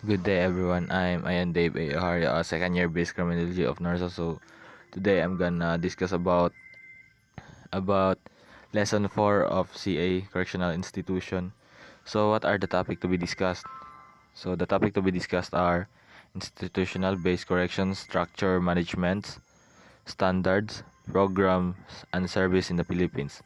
Good day, everyone. I'm Ayan Dave Aharia, a second-year base criminology of NORSA. So today I'm gonna discuss about lesson 4 of CA Correctional Institution. So what are the topic to be discussed? So the topic to be discussed are institutional based corrections, structure management, standards, programs, and service in the Philippines.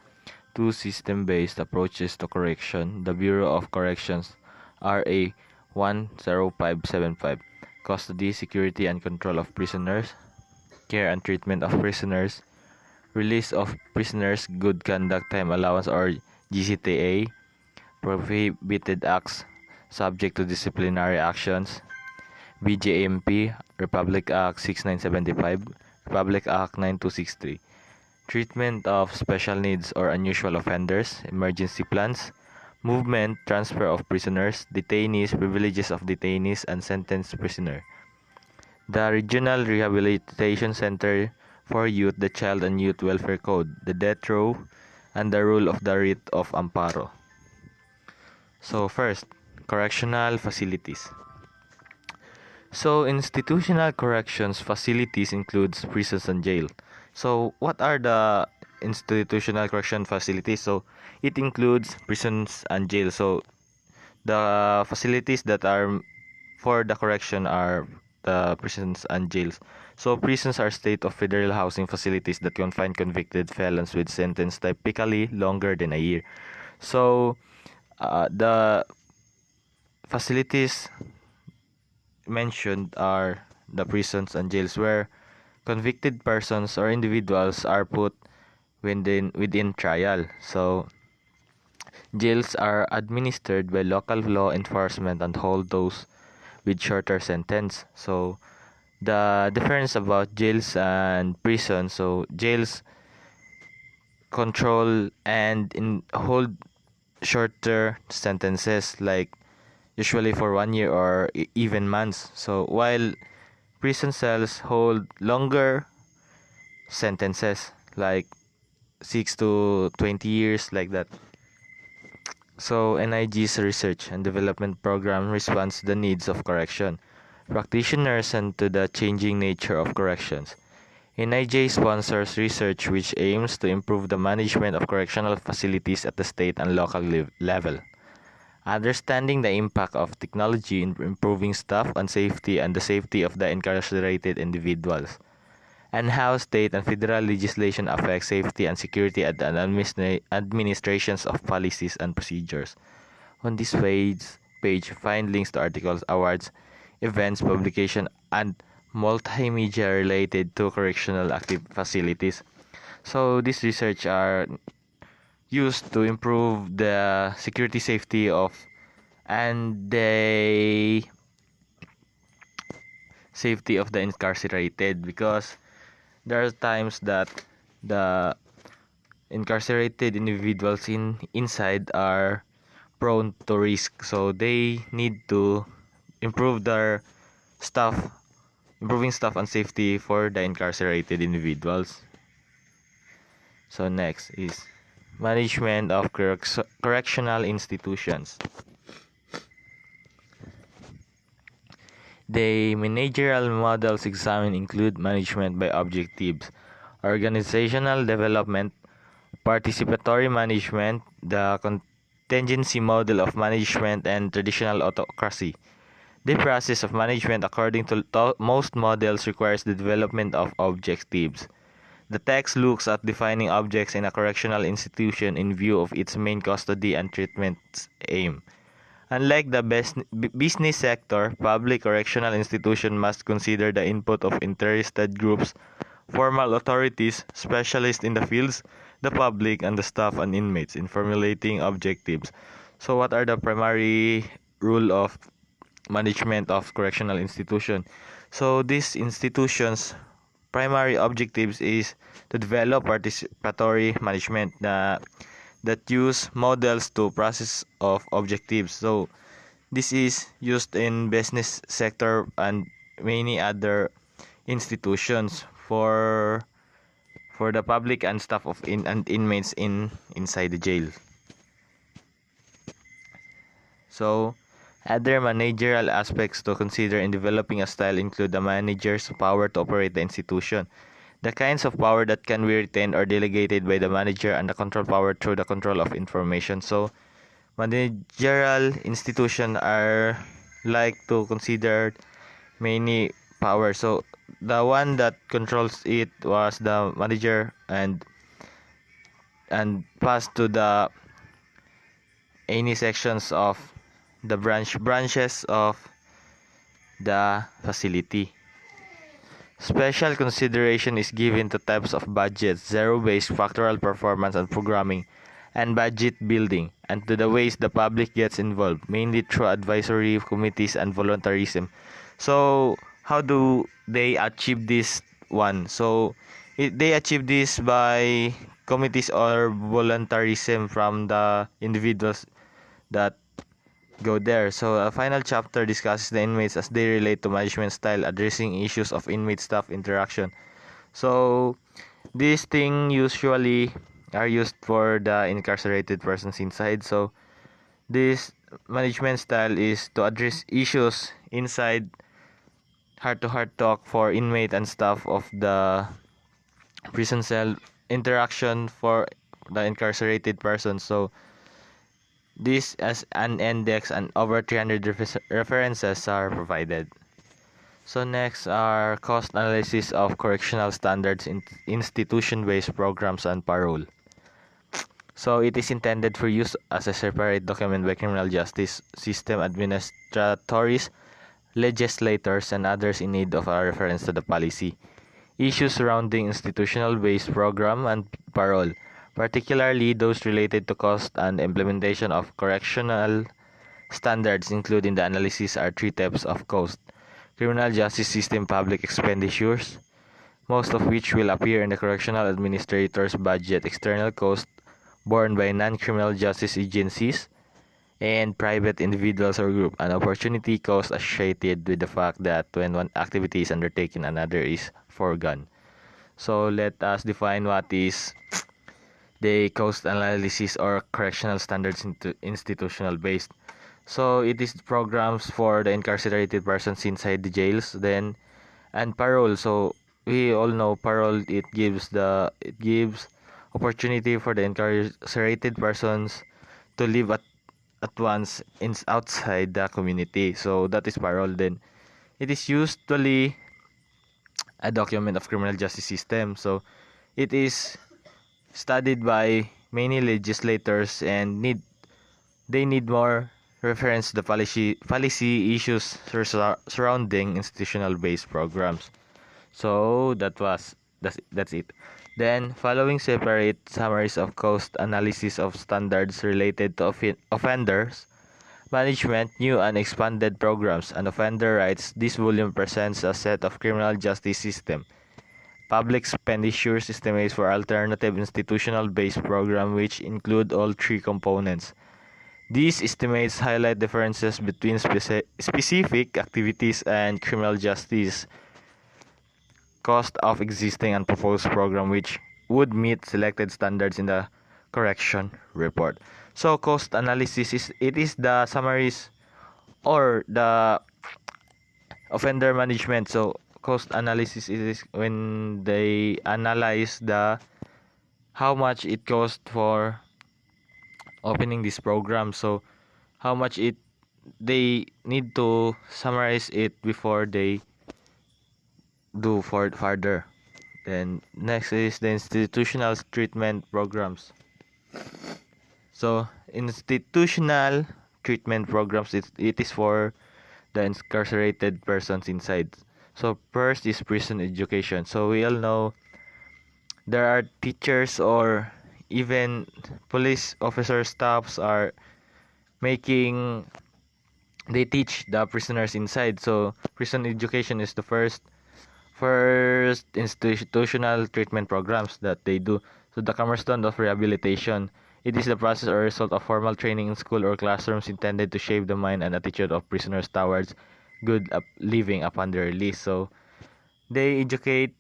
Two system-based approaches to correction. The Bureau of Corrections RA 10575, Custody, Security and Control of Prisoners, Care and Treatment of Prisoners, Release of Prisoners, Good Conduct Time Allowance or GCTA, Prohibited Acts subject to disciplinary actions, BJMP, Republic Act 6975, Republic Act 9263, Treatment of Special Needs or Unusual Offenders, Emergency Plans, Movement, Transfer of Prisoners, Detainees, Privileges of Detainees, and Sentenced Prisoner. The Regional Rehabilitation Center for Youth, the Child and Youth Welfare Code, the Death Row, and the Rule of the Writ of Amparo. So first, correctional facilities. So institutional corrections facilities includes prisons and jail. So what are the institutional correction facilities? So it includes prisons and jail. So the facilities that are for the correction are the prisons and jails. So prisons are state of federal housing facilities that confine convicted felons with sentence typically longer than a year. So the facilities mentioned are the prisons and jails where convicted persons or individuals are put within trial. So jails are administered by local law enforcement and hold those with shorter sentence. So the difference about jails and prisons, so jails control and hold shorter sentences, like usually for 1 year or even months. So while prison cells hold longer sentences, like 6 to 20 years, like that. So NIG's research and development program responds to the needs of correction practitioners and to the changing nature of corrections. NIJ sponsors research which aims to improve the management of correctional facilities at the state and local level. Understanding the impact of technology in improving staff and safety and the safety of the incarcerated individuals, and how state and federal legislation affects safety and security and administrations of policies and procedures. On this page, find links to articles, awards, events, publication, and multimedia related to correctional active facilities. So this research are used to improve the security safety of and the safety of the incarcerated, because there are times that the incarcerated individuals inside are prone to risk, so they need to improve their staff improving staff and safety for the incarcerated individuals. So next is management of correctional institutions. The managerial models examined include management by objectives, organizational development, participatory management, the contingency model of management, and traditional autocracy. The process of management, according to most models, requires the development of objectives. The text looks at defining objects in a correctional institution in view of its main custody and treatment aim. Unlike the business sector, public correctional institution must consider the input of interested groups, formal authorities, specialists in the fields, the public, and the staff and inmates in formulating objectives. So what are the primary rule of management of correctional institution? So these institutions' primary objectives is to develop participatory management that use models to process of objectives. So this is used in business sector and many other institutions for the public and staff of inmates inside the jail. So Other managerial aspects to consider in developing a style include the manager's power to operate the institution, the kinds of power that can be retained or delegated by the manager, and the control power through the control of information. So, managerial institutions are like to consider many powers. So, the one that controls it was the manager and passed to the any sections of the branches of the facility. Special consideration is given to types of budgets, zero-based factorial performance and programming, and budget building, and to the ways the public gets involved, mainly through advisory committees and voluntarism. So, how do they achieve this one? So, they achieve this by committees or voluntarism from the individuals that go there. So a final chapter discusses the inmates as they relate to management style, addressing issues of inmate-staff interaction. So these things usually are used for the incarcerated persons inside. So this management style is to address issues inside, heart-to-heart talk for inmate and staff of the prison cell, interaction for the incarcerated person. So this as an index and over 300 references are provided. So next are cost analysis of correctional standards in institution-based programs and parole. So it is intended for use as a separate document by criminal justice system administrators, legislators, and others in need of a reference to the policy. Issues surrounding institutional-based program and parole, particularly those related to cost and implementation of correctional standards, including the analysis, are three types of cost: criminal justice system public expenditures, most of which will appear in the correctional administrator's budget; external cost borne by non-criminal justice agencies and private individuals or group; and opportunity cost associated with the fact that when one activity is undertaken, another is foregone. So let us define what is the cost analysis or correctional standards into institutional based. So it is programs for the incarcerated persons inside the jails, then and parole. So we all know parole, it gives opportunity for the incarcerated persons to live at once in outside the community. So that is parole. Then it is usually a document of criminal justice system. So it is studied by many legislators and they need more reference to the policy issues surrounding institutional based programs. So that's it. Then following separate summaries of cost analysis of standards related to offenders management, new and expanded programs, and offender rights. This volume presents a set of criminal justice system public expenditures estimates for alternative institutional-based program which include all three components. These estimates highlight differences between specific activities and criminal justice cost of existing and proposed program which would meet selected standards in the correction report. So cost analysis is the summaries or the offender management. So cost analysis is when they analyze the how much it cost for opening this program. So how much it they need to summarize it before they do for further. Then next is the institutional treatment programs. So institutional treatment programs, it is for the incarcerated persons inside. So first is prison education. So we all know there are teachers or even police officer staffs are making they teach the prisoners inside. So prison education is the first institutional treatment programs that they do. So the cornerstone of rehabilitation. It is the process or result of formal training in school or classrooms intended to shape the mind and attitude of prisoners towards good living upon their release. So they educate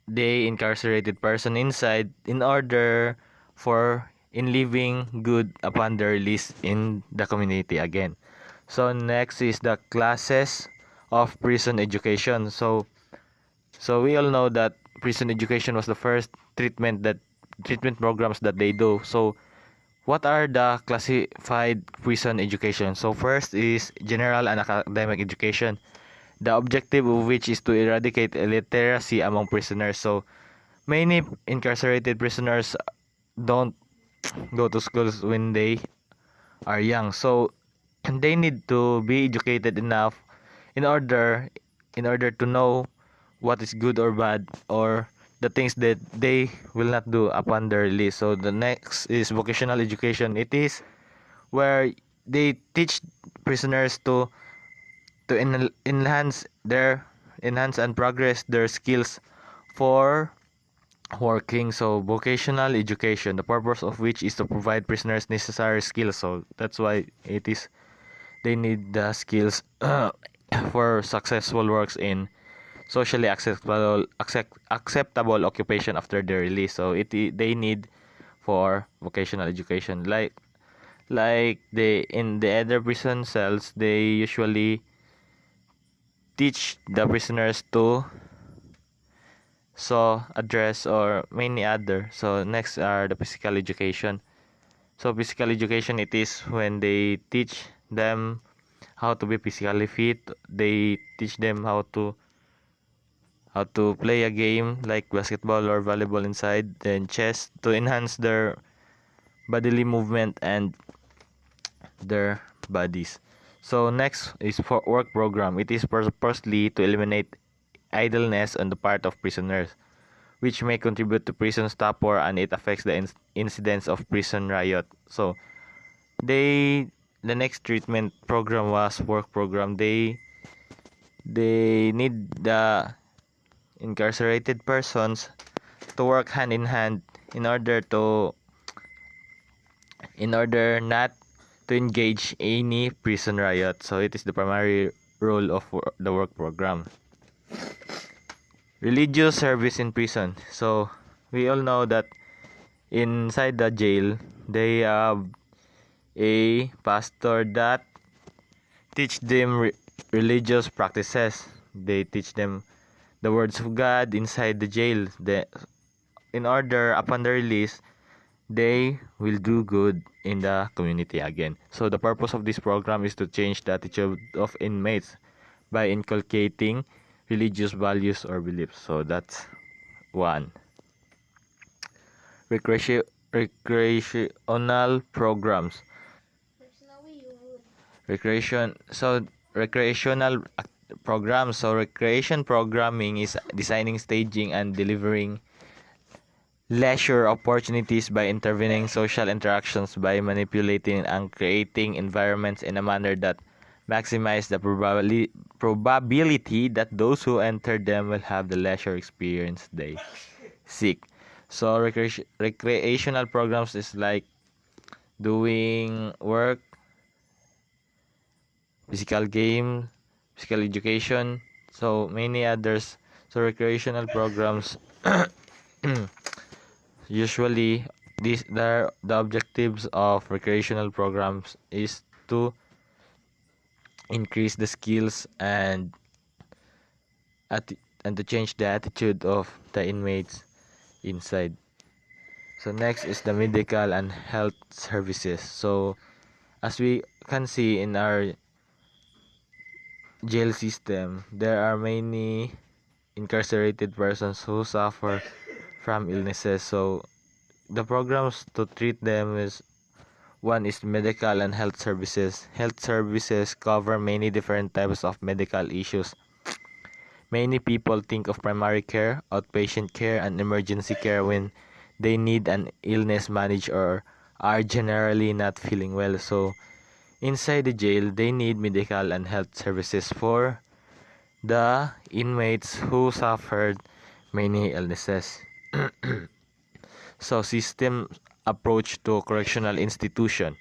the incarcerated person inside in order for in living good upon their release in the community again. So next is the classes of prison education. So we all know that prison education was the first treatment programs that they do. So what are the classified prison education? So first is general and academic education. The objective of which is to eradicate illiteracy among prisoners. So many incarcerated prisoners don't go to schools when they are young. So they need to be educated enough in order to know what is good or bad, or the things that they will not do upon their release. So the next is vocational education. It is where they teach prisoners to enhance and progress their skills for working. So vocational education, the purpose of which is to provide prisoners necessary skills. So that's why it is they need the skills for successful works in socially acceptable occupation after their release. So they need for vocational education, like they in the other prison cells, they usually teach the prisoners to saw, address, or many other. So next are the physical education. So physical education, it is when they teach them how to be physically fit. They teach them how to play a game like basketball or volleyball inside, then chess, to enhance their bodily movement and their bodies. So next is for work program. It is purposely to eliminate idleness on the part of prisoners, which may contribute to prison stupor, and it affects the incidence of prison riot. So they the next treatment program was work program. They need the incarcerated persons to work hand in hand in order not to engage any prison riot. So it is the primary role of the work program. Religious service in prison. So we all know that inside the jail they have a pastor that teach them religious practices. They teach them the words of God inside the jail. In order upon the release, they will do good in the community again. So the purpose of this program is to change the attitude of inmates by inculcating religious values or beliefs. So that's one. Recreational programs. Recreational programs. So recreation programming is designing, staging, and delivering leisure opportunities by intervening social interactions, by manipulating and creating environments in a manner that maximize the probability that those who enter them will have the leisure experience they seek. So recreational programs is like doing work, physical game, physical education, so many others. So recreational programs usually the objectives of recreational programs is to increase the skills and to change the attitude of the inmates inside. So next is the medical and health services. So as we can see in our jail system, there are many incarcerated persons who suffer from illnesses. So the programs to treat them is, one is medical and health services. Health services cover many different types of medical issues. Many people think of primary care, outpatient care, and emergency care when they need an illness managed or are generally not feeling well. So inside the jail, they need medical and health services for the inmates who suffered many illnesses. So system approach to correctional institution.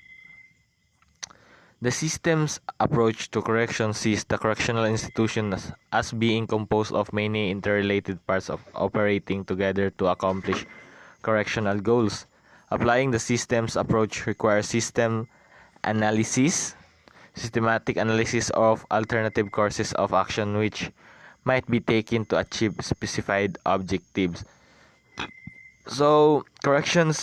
The system's approach to correction sees the correctional institution as being composed of many interrelated parts of operating together to accomplish correctional goals. Applying the system's approach requires system analysis, systematic analysis of alternative courses of action which might be taken to achieve specified objectives. So, correctional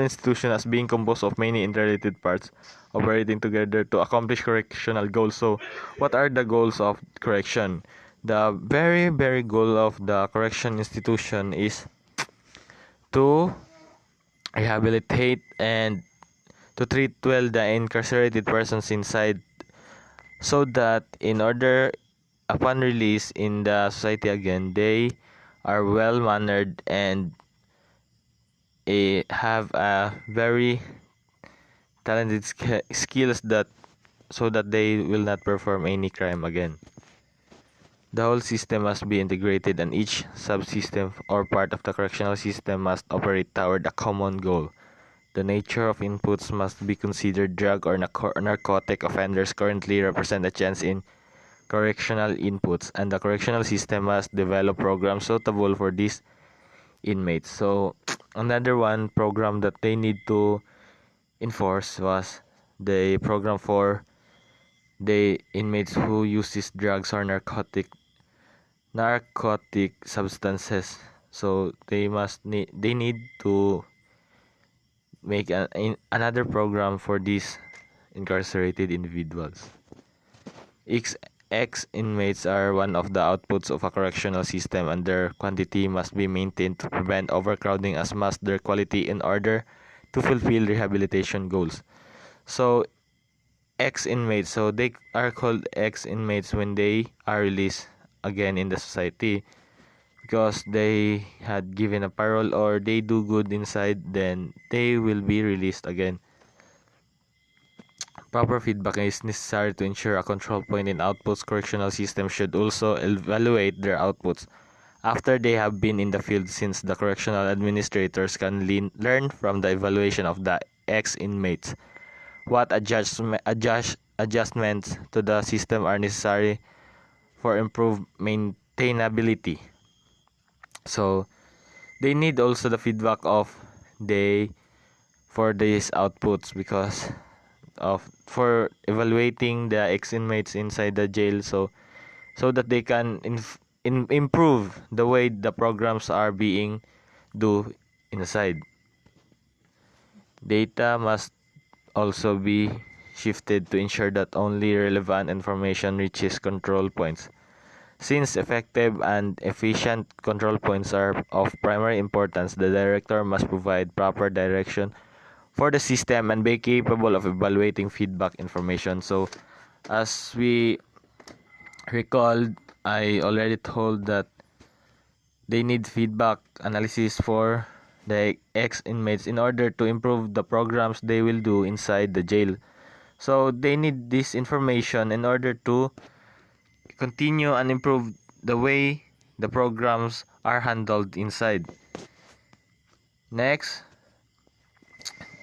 institution as being composed of many interrelated parts operating together to accomplish correctional goals. So, what are the goals of correction? The very goal of the correction institution is to rehabilitate and to treat well the incarcerated persons inside, so that in order upon release in the society again, they are well mannered and have a very talented skills that so that they will not perform any crime again. The whole system must be integrated and each subsystem or part of the correctional system must operate toward a common goal. The nature of inputs must be considered. Drug or narcotic offenders currently represent a chance in correctional inputs, and the correctional system must develop programs suitable for these inmates. So, another one program that they need to enforce was the program for the inmates who uses drugs or narcotic substances. So they need to make another program for these incarcerated individuals. Ex-inmates are one of the outputs of a correctional system, and their quantity must be maintained to prevent overcrowding as must their quality in order to fulfill rehabilitation goals. So, ex-inmates, so they are called ex-inmates when they are released again in the society because they had given a parole or they do good inside, then they will be released again. Proper feedback is necessary to ensure a control point in outputs. Correctional systems should also evaluate their outputs after they have been in the field, since the correctional administrators can learn from the evaluation of the ex-inmates what adjustments to the system are necessary for improved maintainability. So they need also the feedback of they for these outputs because of for evaluating the ex-inmates inside the jail, so that they can improve the way the programs are being do inside. Data must also be shifted to ensure that only relevant information reaches control points. Since effective and efficient control points are of primary importance, the director must provide proper direction for the system and be capable of evaluating feedback information. So, as we recalled, I already told that they need feedback analysis for the ex-inmates in order to improve the programs they will do inside the jail. So, they need this information in order to continue and improve the way the programs are handled inside. Next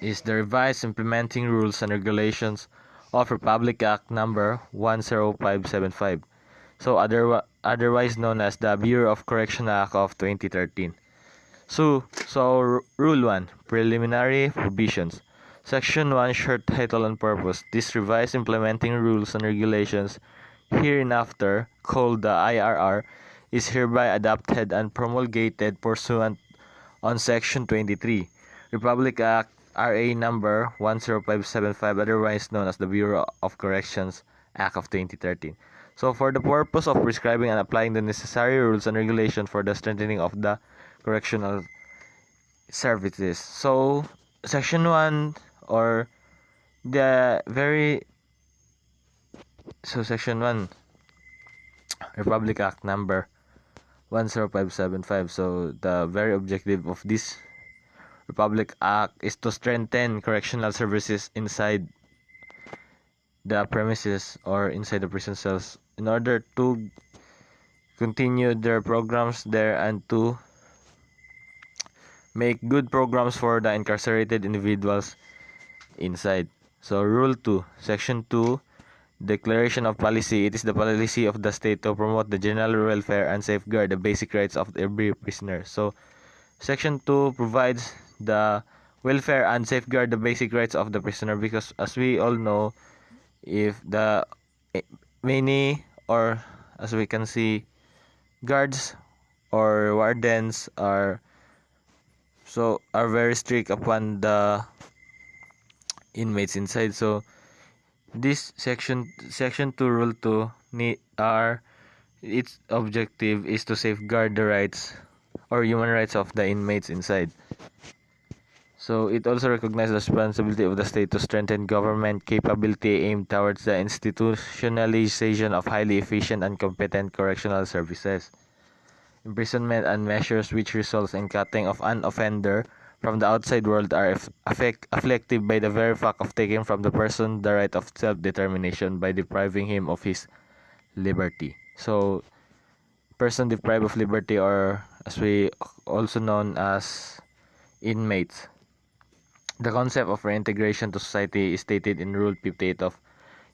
is the revised implementing rules and regulations of Republic Act number 10575, so otherwise known as the Bureau of Correction Act of 2013. So Rule 1, Preliminary Provisions. Section 1, Short Title and Purpose. This revised implementing rules and regulations, hereinafter called the IRR, is hereby adopted and promulgated pursuant on Section 23, Republic Act RA number 10575, otherwise known as the Bureau of Corrections Act of 2013. So, for the purpose of prescribing and applying the necessary rules and regulations for the strengthening of the correctional services. So, Section 1 or the very Section 1, Republic Act number 10575. So, the very objective of this Republic Act is to strengthen correctional services inside the premises or inside the prison cells in order to continue their programs there and to make good programs for the incarcerated individuals inside. So, Rule 2, Section 2, Declaration of Policy. It is the policy of the state to promote the general welfare and safeguard the basic rights of every prisoner. So, Section 2 provides the welfare and safeguard the basic rights of the prisoner because, as we all know, if the eh, many, or as we can see, guards or wardens are very strict upon the inmates inside. So this section 2 rule 2 its objective is to safeguard the rights or human rights of the inmates inside. So it also recognizes the responsibility of the state to strengthen government capability aimed towards the institutionalization of highly efficient and competent correctional services. Imprisonment and measures which results in cutting off an offender from the outside world are afflictive by the very fact of taking from the person the right of self-determination by depriving him of his liberty. So, person deprived of liberty, or as we also known as inmates. The concept of reintegration to society is stated in Rule 58 of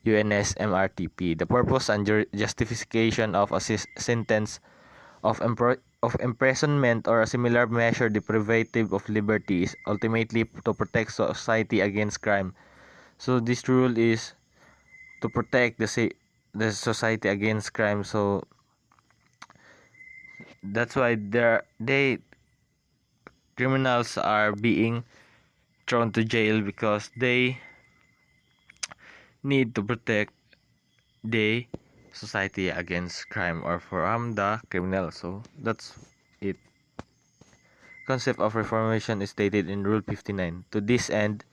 UNSMRTP. The purpose and justification of a sentence of imprisonment or a similar measure deprivative of liberty is ultimately to protect society against crime. So this rule is to protect the society against crime. So that's why criminals are being thrown to jail, because they need to protect the society against crime or from the criminal. So that's it. Concept of reformation is stated in Rule 59. To this end,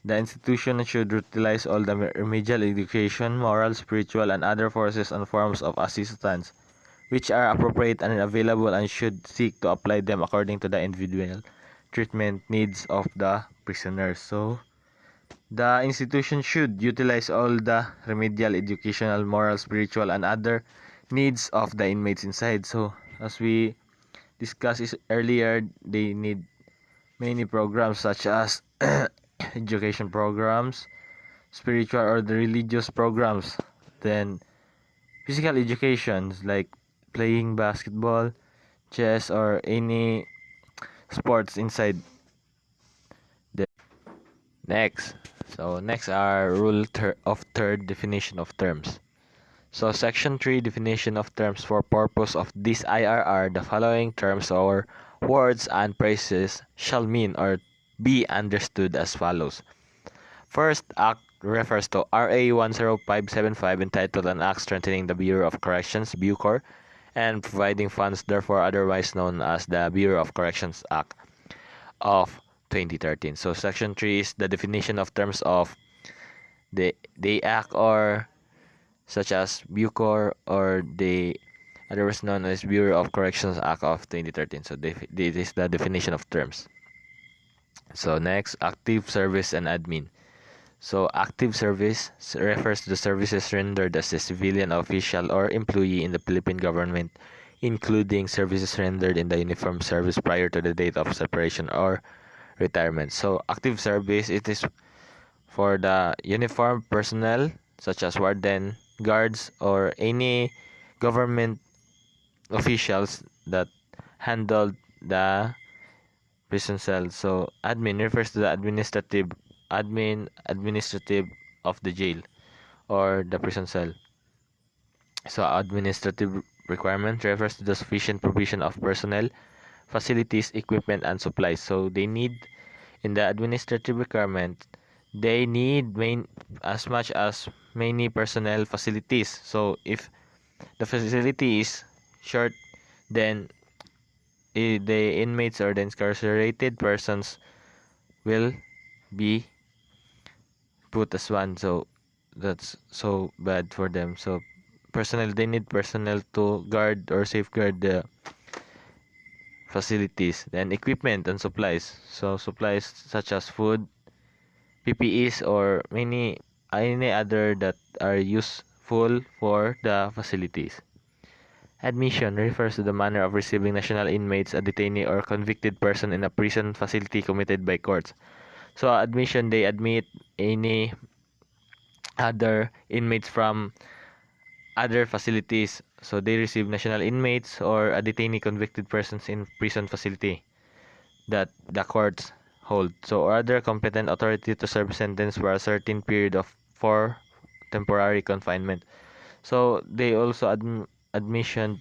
the institution should utilize all the remedial education, moral, spiritual, and other forces and forms of assistance which are appropriate and available, and should seek to apply them according to the individual treatment needs of the prisoners. So, the institution should utilize all the remedial educational, moral, spiritual, and other needs of the inmates inside. So, as we discussed earlier, they need many programs such as education programs, spiritual or the religious programs, then physical educations like playing basketball, chess, or any sports inside the next. So next are of third definition of terms. So section 3 definition of terms. For purpose of this IRR, the following terms or words and phrases shall mean or be understood as follows. First Act refers to RA 10575, entitled An Act Strengthening the Bureau of Corrections, BUCOR, and providing funds, therefore otherwise known as the Bureau of Corrections Act of 2013. So section 3 is the definition of terms of the act, or such as BUCOR or the otherwise known as Bureau of Corrections Act of 2013. So this is the definition of terms. So next, active service and admin. So active service refers to the services rendered as a civilian official or employee in the Philippine government, including services rendered in the uniformed service prior to the date of separation or retirement. So active service, it is for the uniformed personnel such as warden, guards, or any government officials that handled the prison cell. So admin refers to the administrative of the jail or the prison cell. So administrative requirement refers to the sufficient provision of personnel, facilities, equipment, and supplies. So they need, in the administrative requirement, they need as much as many personnel, facilities. So if the facility is short, then the inmates or the incarcerated persons will be put as one. So that's so bad for them. So they need personnel to guard or safeguard the facilities. Then equipment and supplies. So supplies such as food, PPEs, or any other that are useful for the facilities. Admission refers to the manner of receiving national inmates, a detainee, or convicted person in a prison facility committed by courts. So admission, they admit any other inmates from other facilities. So they receive national inmates or a detainee, convicted persons in prison facility that the courts hold. So or other competent authority to serve sentence for a certain period of 4 temporary confinement. So they also admission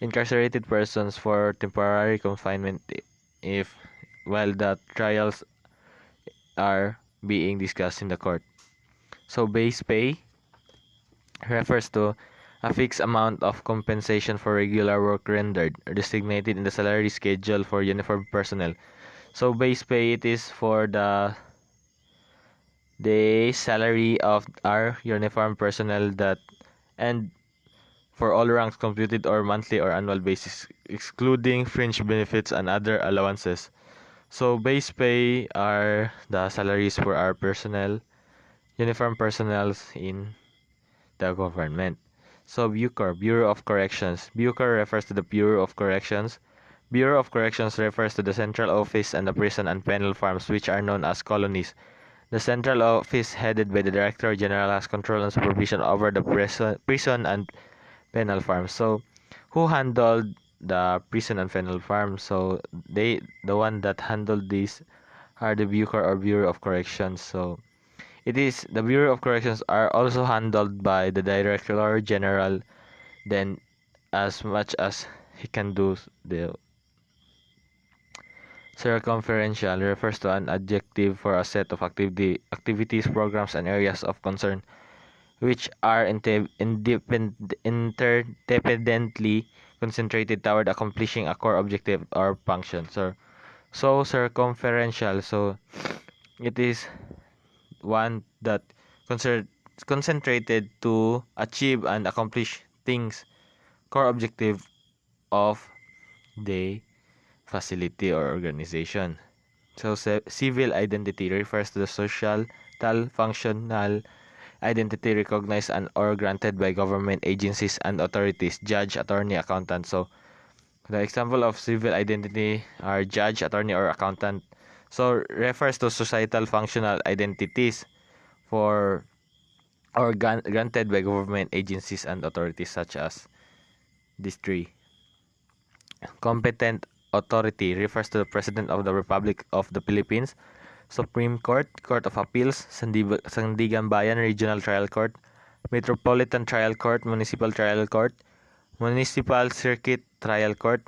incarcerated persons for temporary confinement if while the trials are being discussed in the court. So base pay refers to a fixed amount of compensation for regular work rendered, designated in the salary schedule for uniformed personnel. So base pay, it is for the salary of our uniformed personnel that, and for all ranks computed or monthly or annual basis, excluding fringe benefits and other allowances. So base pay are the salaries for our personnel, uniformed personnel in the government. So BUCOR, Bureau of Corrections. BUCOR refers to the Bureau of Corrections. Bureau of Corrections refers to the central office and the prison and penal farms, which are known as colonies. The central office, headed by the Director General, has control and supervision over the prison and penal farms. So, who handled the prison and penal farms? So, the one that handled these are the BUCOR or Bureau of Corrections. So, it is the Bureau of Corrections are also handled by the Director General. Then, as much as he can do, the circumferential refers to an adjective for a set of activities, programs, and areas of concern which are interdependently concentrated toward accomplishing a core objective or function. So circumferential. So it is one that concentrated to achieve and accomplish things, core objective of the facility or organization. So civil identity refers to the social, functional identity recognized and or granted by government agencies and authorities, judge, attorney, accountant. So the example of civil identity are judge, attorney, or accountant. So refers to societal functional identities for or granted by government agencies and authorities such as these three. Competent authority refers to the President of the Republic of the Philippines, Supreme Court, Court of Appeals, Sandigan Bayan Regional Trial Court, Metropolitan Trial Court, Municipal Trial Court, Municipal Circuit Trial Court,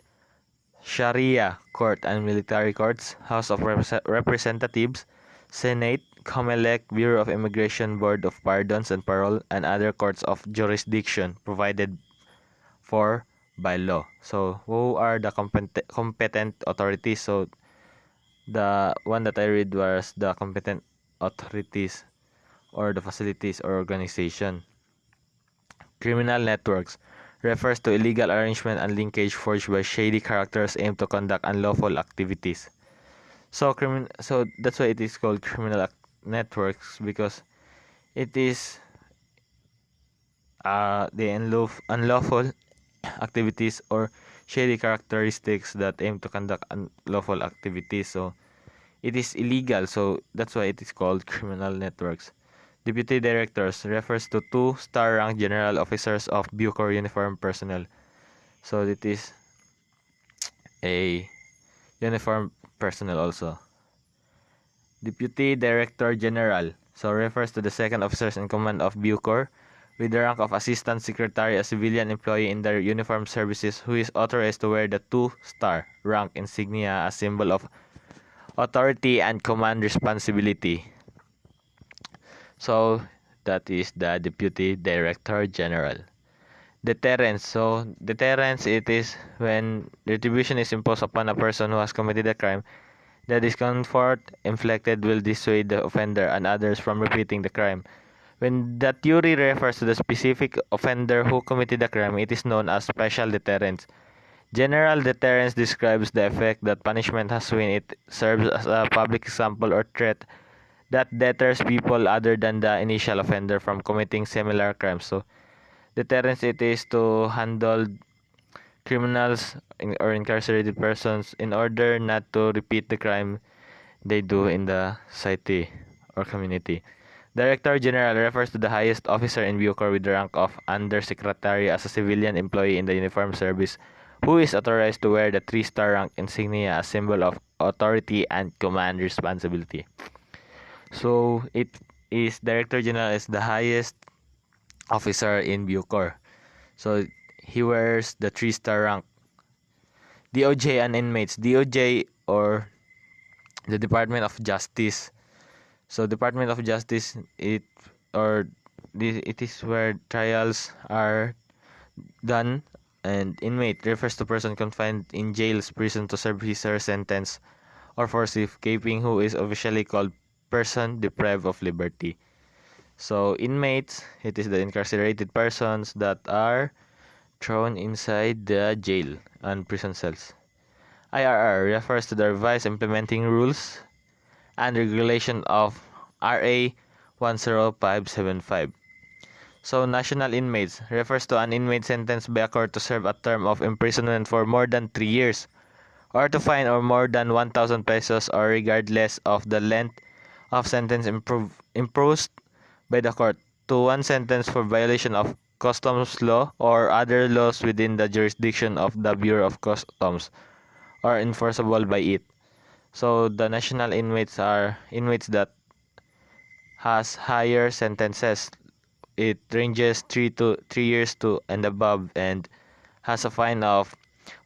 Sharia Court and Military Courts, House of Representatives, Senate, COMELEC, Bureau of Immigration, Board of Pardons and Parole, and other courts of jurisdiction provided for by law. So, who are the competent authorities? So, the one that I read was the competent authorities or the facilities or organization. Criminal networks refers to illegal arrangement and linkage forged by shady characters aimed to conduct unlawful activities. So that's why it is called criminal networks, because it is the unlawful activities or shady characteristics that aim to conduct unlawful activities. So it is illegal, so that's why it is called criminal networks. Deputy directors refers to 2-star rank general officers of BUCOR uniform personnel. So it is a uniform personnel also. Deputy Director General so refers to the second officers in command of BUCOR with the rank of Assistant Secretary, a civilian employee in the uniformed services who is authorized to wear the 2-star rank insignia, a symbol of authority and command responsibility. So that is the Deputy Director General. Deterrence. So deterrence, it is when retribution is imposed upon a person who has committed a crime. The discomfort inflicted will dissuade the offender and others from repeating the crime. When the theory refers to the specific offender who committed the crime, it is known as special deterrence. General deterrence describes the effect that punishment has when it serves as a public example or threat that deters people other than the initial offender from committing similar crimes. So, deterrence, it is to handle criminals or incarcerated persons in order not to repeat the crime they do in the society or community. Director General refers to the highest officer in BUCOR with the rank of Undersecretary as a civilian employee in the uniformed service who is authorized to wear the 3-star rank insignia, a symbol of authority and command responsibility. So it is Director General is the highest officer in Bucor. So he wears the 3-star rank. DOJ and inmates. DOJ or the Department of Justice. So Department of Justice it is where trials are done, and inmate refers to person confined in jails, prison to serve his or her sentence or for safekeeping who is officially called person deprived of liberty. So inmates, it is the incarcerated persons that are thrown inside the jail and prison cells. IRR refers to the revised implementing rules and regulation of RA 10575. So national inmates refers to an inmate sentenced by a court to serve a term of imprisonment for more than 3 years or to fine or more than 1,000 pesos or regardless of the length of sentence imposed by the court to one sentence for violation of customs law or other laws within the jurisdiction of the Bureau of Customs or enforceable by it. So the national inmates are inmates that has higher sentences. It ranges 3 years to and above and has a fine of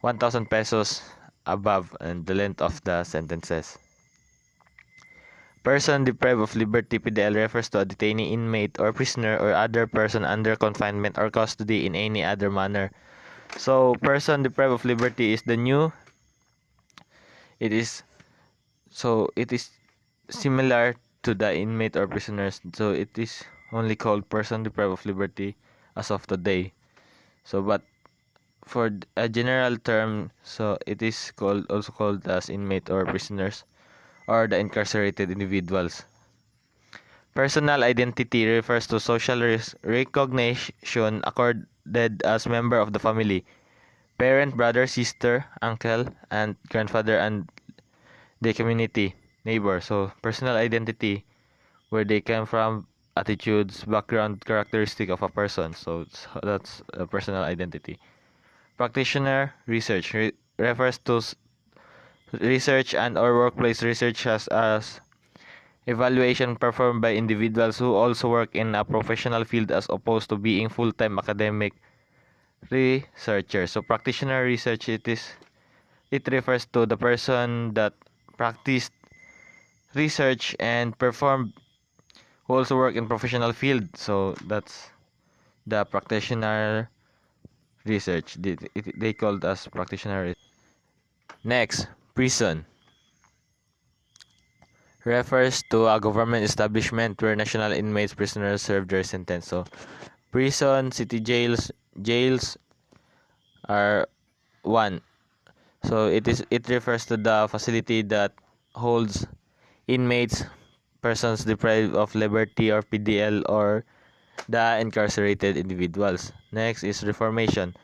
1,000 pesos above and the length of the sentences. Person deprived of liberty PDL refers to a detainee, inmate, or prisoner or other person under confinement or custody in any other manner. So person deprived of liberty is the new. It is similar to the inmate or prisoners. So it is only called person deprived of liberty as of today. So but for a general term, so it is also called as inmate or prisoners or the incarcerated individuals. Personal identity refers to social recognition accorded as member of the family, parent, brother, sister, uncle, and grandfather, and the community, neighbor. So personal identity, where they come from, attitudes, background, characteristic of a person. So that's a personal identity. Practitioner research refers to research and or workplace research as evaluation performed by individuals who also work in a professional field as opposed to being full-time academic researchers. So practitioner research it refers to the person that practiced research and performed who also work in professional field. So that's the practitioner research. They called us practitioner research. Next, prison refers to a government establishment where national inmates prisoners serve their sentence. So prison, city jails are one. So it refers to the facility that holds inmates, persons deprived of liberty or PDL, or the incarcerated individuals. Next is reformation.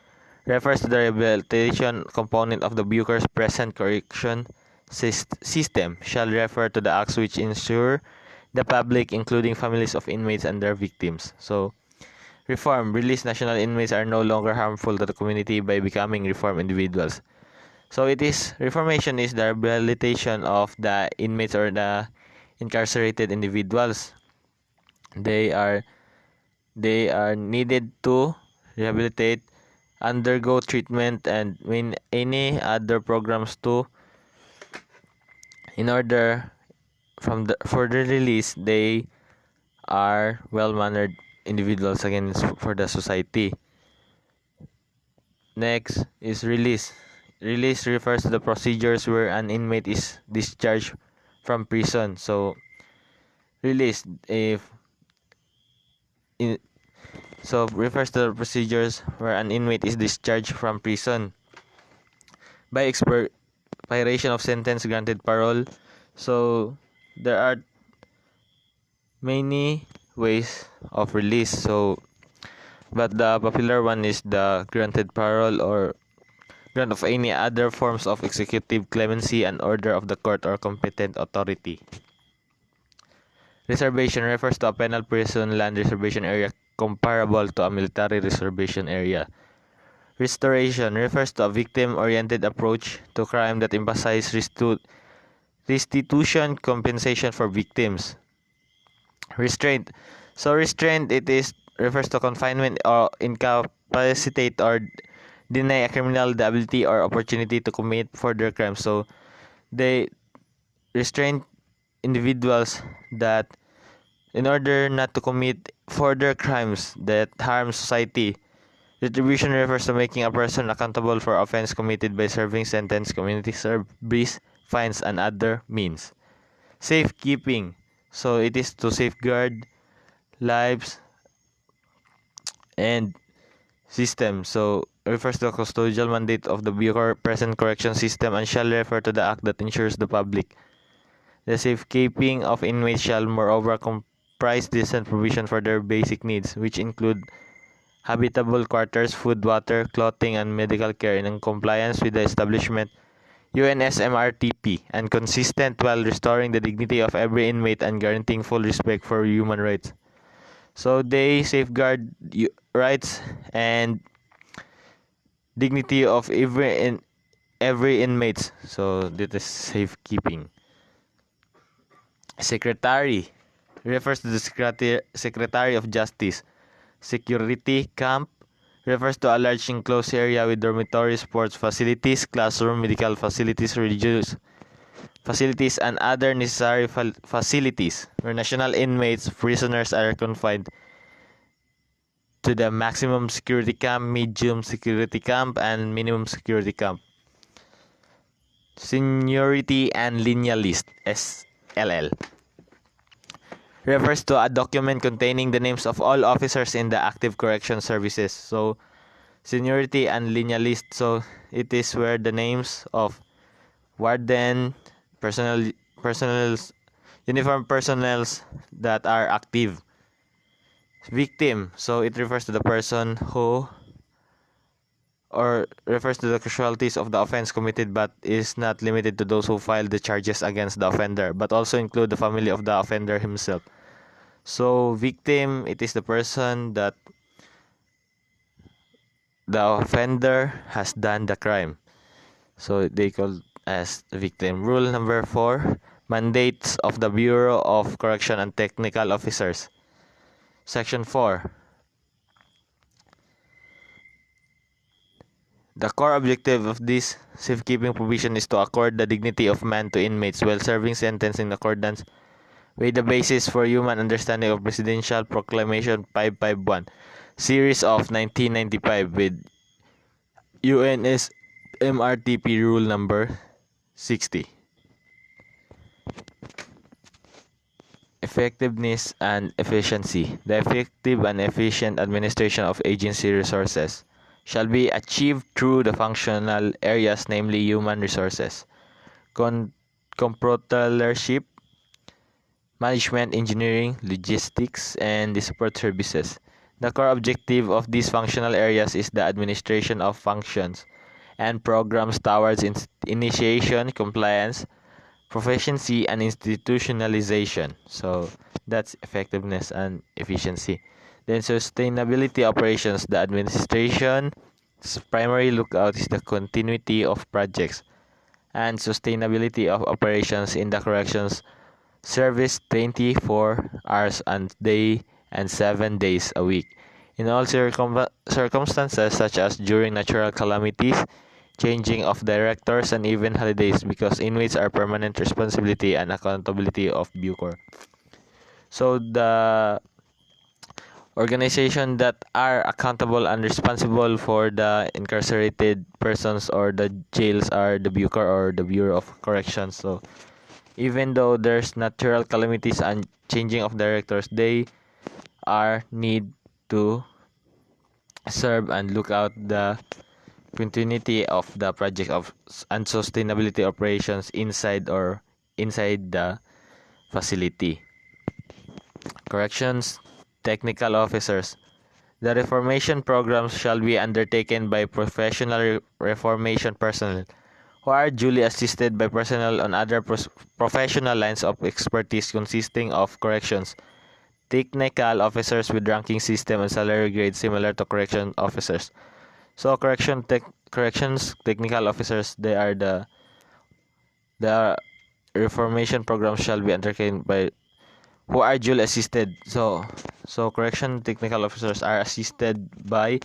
Refers to the rehabilitation component of the Buchar's present correction system. Shall refer to the acts which ensure the public, including families of inmates and their victims. So, reform. Released national inmates are no longer harmful to the community by becoming reformed individuals. So reformation is the rehabilitation of the inmates or the incarcerated individuals. They are needed to rehabilitate, undergo treatment, and any other programs too, in order for the release they are well-mannered individuals again for the society. Next is release. Release refers to the procedures where an inmate is discharged from prison. So release refers to the procedures where an inmate is discharged from prison by expiration of sentence, granted parole. So there are many ways of release. So but the popular one is the granted parole or grant of any other forms of executive clemency and order of the court or competent authority. Reservation refers to a penal prison land reservation area comparable to a military reservation area. Restoration refers to a victim-oriented approach to crime that emphasizes restitution compensation for victims. Restraint. So restraint, it is refers to confinement or incapacitate or deny a criminal the ability or opportunity to commit further crimes. So they restrain individuals that in order not to commit further crimes that harm society. Retribution refers to making a person accountable for offense committed by serving sentence, community service, fines, and other means. Safekeeping. So it is to safeguard lives and system. So refers to the custodial mandate of the Bureau present correction system and shall refer to the act that ensures the public. The safekeeping of inmates shall moreover comprise decent provision for their basic needs, which include habitable quarters, food, water, clothing, and medical care in compliance with the establishment UNSMRTP and consistent while restoring the dignity of every inmate and guaranteeing full respect for human rights. So they safeguard rights and dignity of every inmate. So that is safekeeping. Secretary refers to the Secretary of Justice. Security camp refers to a large enclosed area with dormitories, sports facilities, classroom, medical facilities, religious facilities, and other necessary facilities where national inmates, prisoners are confined to the maximum security camp, medium security camp, and minimum security camp. Seniority and lineal list (SLL) refers to a document containing the names of all officers in the active correction services. So seniority and lineal list, so it is where the names of warden, personnels, uniform personnels that are active. Victim, so it refers to the person who or refers to the casualties of the offense committed but is not limited to those who filed the charges against the offender but also include the family of the offender himself. So victim, it is the person that the offender has done the crime. So they call as victim. Rule number 4, mandates of the Bureau of Correction and Technical Officers. Section 4. The core objective of this safekeeping provision is to accord the dignity of man to inmates while serving sentence in accordance with the basis for human understanding of Presidential Proclamation 551, Series of 1995 with UNS MRTP Rule number 60. Effectiveness and efficiency. The effective and efficient administration of agency resources shall be achieved through the functional areas, namely human resources, controllership, management, engineering, logistics, and the support services. The core objective of these functional areas is the administration of functions and programs towards initiation, compliance, proficiency, and institutionalization. So that's effectiveness and efficiency. Then sustainability operations. The administration's primary lookout is the continuity of projects and sustainability of operations in the corrections service 24 hours a day and 7 days a week. In all circumstances such as during natural calamities, changing of directors, and even holidays, because inmates are permanent responsibility and accountability of Bucor. So the organization that are accountable and responsible for the incarcerated persons or the jails are the Bucor or the Bureau of Corrections. So even though there's natural calamities and changing of directors, they are need to serve and look out the continuity of the project of and sustainability operations inside the facility. Corrections technical officers. The reformation programs shall be undertaken by professional reformation personnel who are duly assisted by personnel on other professional lines of expertise consisting of corrections technical officers with ranking system and salary grades similar to correction officers. So corrections technical officers, they are the reformation program shall be undertaken by who are dual assisted. So correction technical officers are assisted by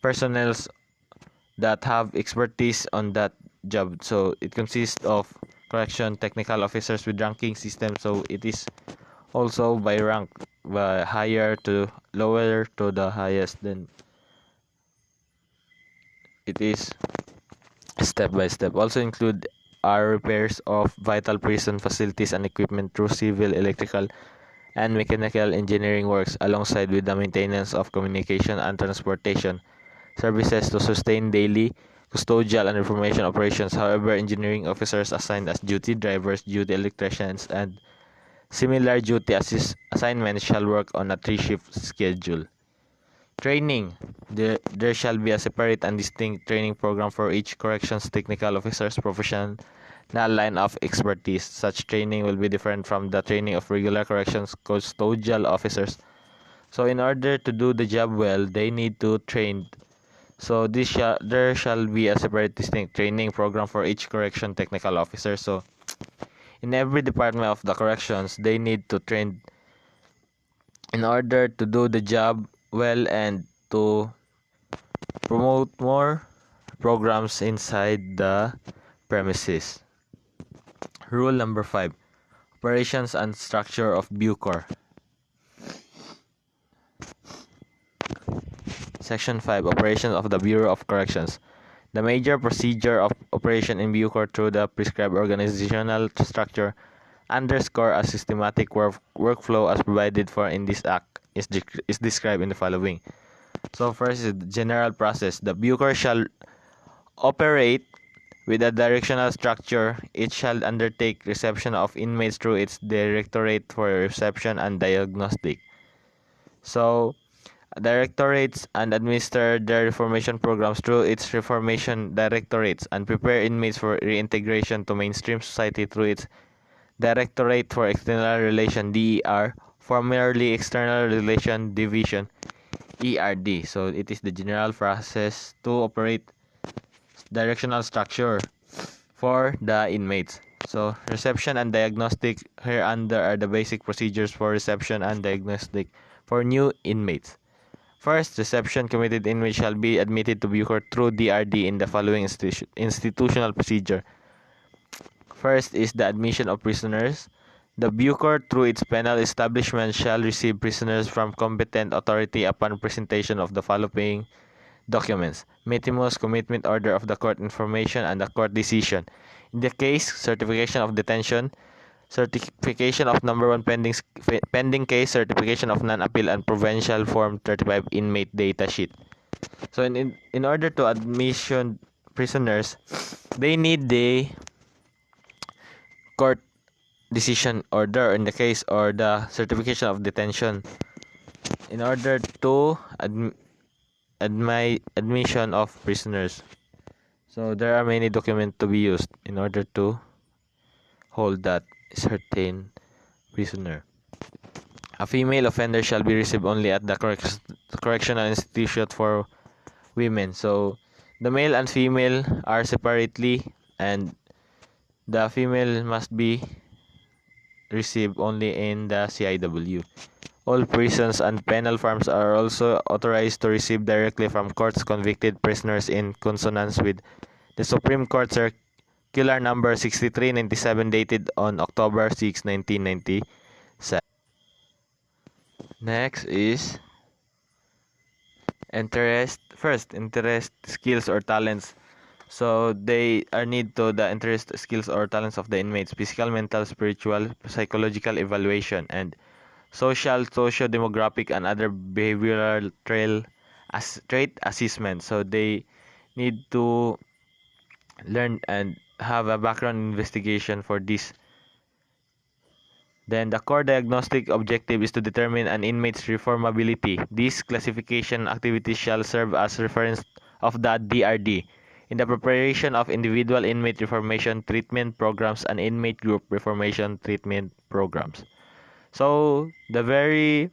personnel that have expertise on that job. So it consists of correction technical officers with ranking system. So it is also by rank, by higher to lower to the highest. Then it is step by step. Also include are repairs of vital prison facilities and equipment through civil, electrical, and mechanical engineering works, alongside with the maintenance of communication and transportation services to sustain daily custodial and information operations. However, engineering officers assigned as duty drivers, duty electricians, and similar duty assignments shall work on a 3-shift schedule. Training. There shall be a separate and distinct training program for each corrections technical officer's professional line of expertise. Such training will be different from the training of regular corrections custodial officers. So in order to do the job well, they need to train. So there shall be a separate distinct training program for each correction technical officer. So in every department of the corrections, they need to train in order to do the job well and to promote more programs inside the premises. Rule number 5. Operations and structure of Bucor. Section 5. Operations of the Bureau of Corrections. The major procedure of operation in Bucor through the prescribed organizational structure underscore a systematic workflow as provided for in this act is described in the following. So first is the general process. The Bucor shall operate with a directional structure. It shall undertake reception of inmates through its Directorate for Reception and Diagnostic. So directorates and administer their reformation programs through its reformation directorates and prepare inmates for reintegration to mainstream society through its Directorate for External Relation DER, formerly External Relation Division ERD. So it is the general process to operate directional structure for the inmates. So reception and diagnostic hereunder are the basic procedures for reception and diagnostic for new inmates. First, reception committed inmates shall be admitted to Bucor through DRD in the following institutional procedure. First is the admission of prisoners. The Bucor, through its penal establishment, shall receive prisoners from competent authority upon presentation of the following documents: Metimus, commitment order of the court information, and the court decision. In the case, certification of detention, certification of number 1 pending case, certification of non-appeal, and provincial form 35 inmate data sheet. So in order to admission prisoners, they need the court decision order in the case or the certification of detention in order to admission of prisoners. So there are many documents to be used in order to hold that certain prisoner. A female offender shall be received only at the correctional institution for women. So the male and female are separately, and the female must be received only in the CIW. All prisons and penal farms are also authorized to receive directly from courts convicted prisoners in consonance with the Supreme Court Circular Number 6397 dated on October 6, 1997. Next is interest. First, interest, skills, or talents. So they are need to the interest, skills, or talents of the inmates, physical, mental, spiritual, psychological evaluation, and social, socio-demographic, and other behavioral trait assessment. So they need to learn and have a background investigation for this. Then the core diagnostic objective is to determine an inmate's reformability. These classification activities shall serve as reference of the DRD in the preparation of individual inmate reformation treatment programs and inmate group reformation treatment programs. So the very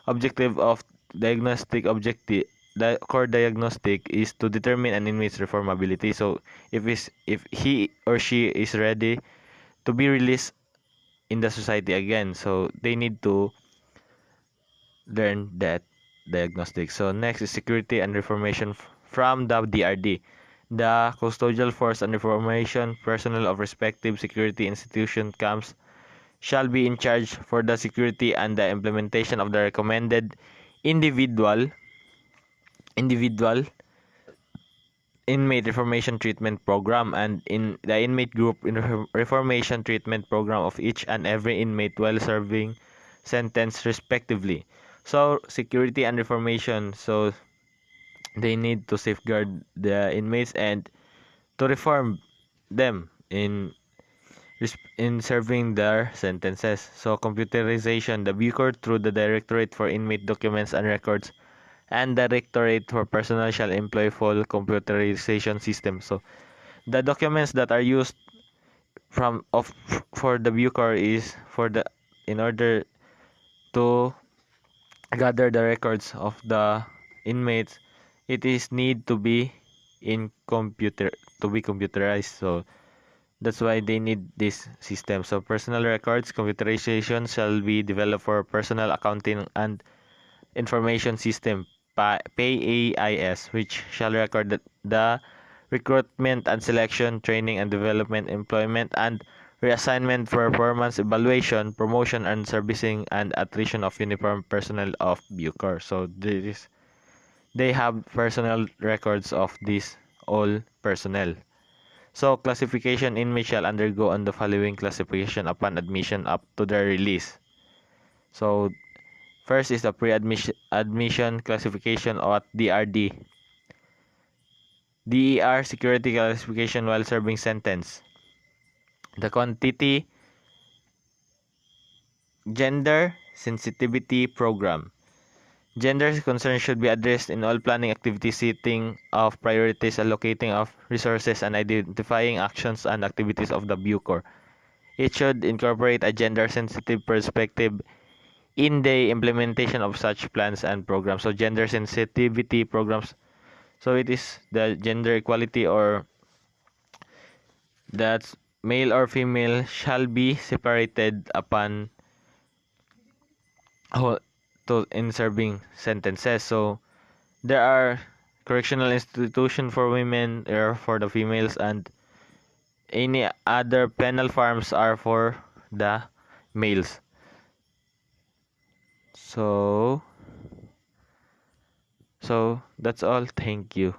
objective of the core diagnostic is to determine an inmate's reformability. So if he or she is ready to be released in the society again. So they need to learn that diagnostic. So next is security and reformation from the DRD. The custodial force and reformation personnel of respective security institution camps shall be in charge for the security and the implementation of the recommended individual inmate reformation treatment program and in the inmate group reformation treatment program of each and every inmate while serving sentence respectively. So security and reformation, so they need to safeguard the inmates and to reform them in serving their sentences. So computerization, the Bucor through the Directorate for Inmate Documents and Records and Directorate for Personnel shall employ full computerization system. So the documents that are used for the Bucor is for the in order to gather the records of the inmates, it is need to be in computer to be computerized. So that's why they need this system. So personal records computerization shall be developed for personal accounting and information system PAIS, which shall record the recruitment and selection, training and development, employment and reassignment, performance evaluation, promotion and servicing, and attrition of uniform personnel of Bucor. So they have personal records of these all personnel. So classification inmates shall undergo on the following classification upon admission up to their release. So first is the pre-admission classification or DRD. DER security classification while serving sentence. The quantity gender sensitivity program. Gender concerns should be addressed in all planning activities, setting of priorities, allocating of resources, and identifying actions and activities of the Bucor. It should incorporate a gender-sensitive perspective in the implementation of such plans and programs. So gender sensitivity programs, so it is the gender equality or that male or female shall be separated upon in serving sentences. So there are correctional institution for women or for the females, and any other penal farms are for the males. So that's all. Thank you.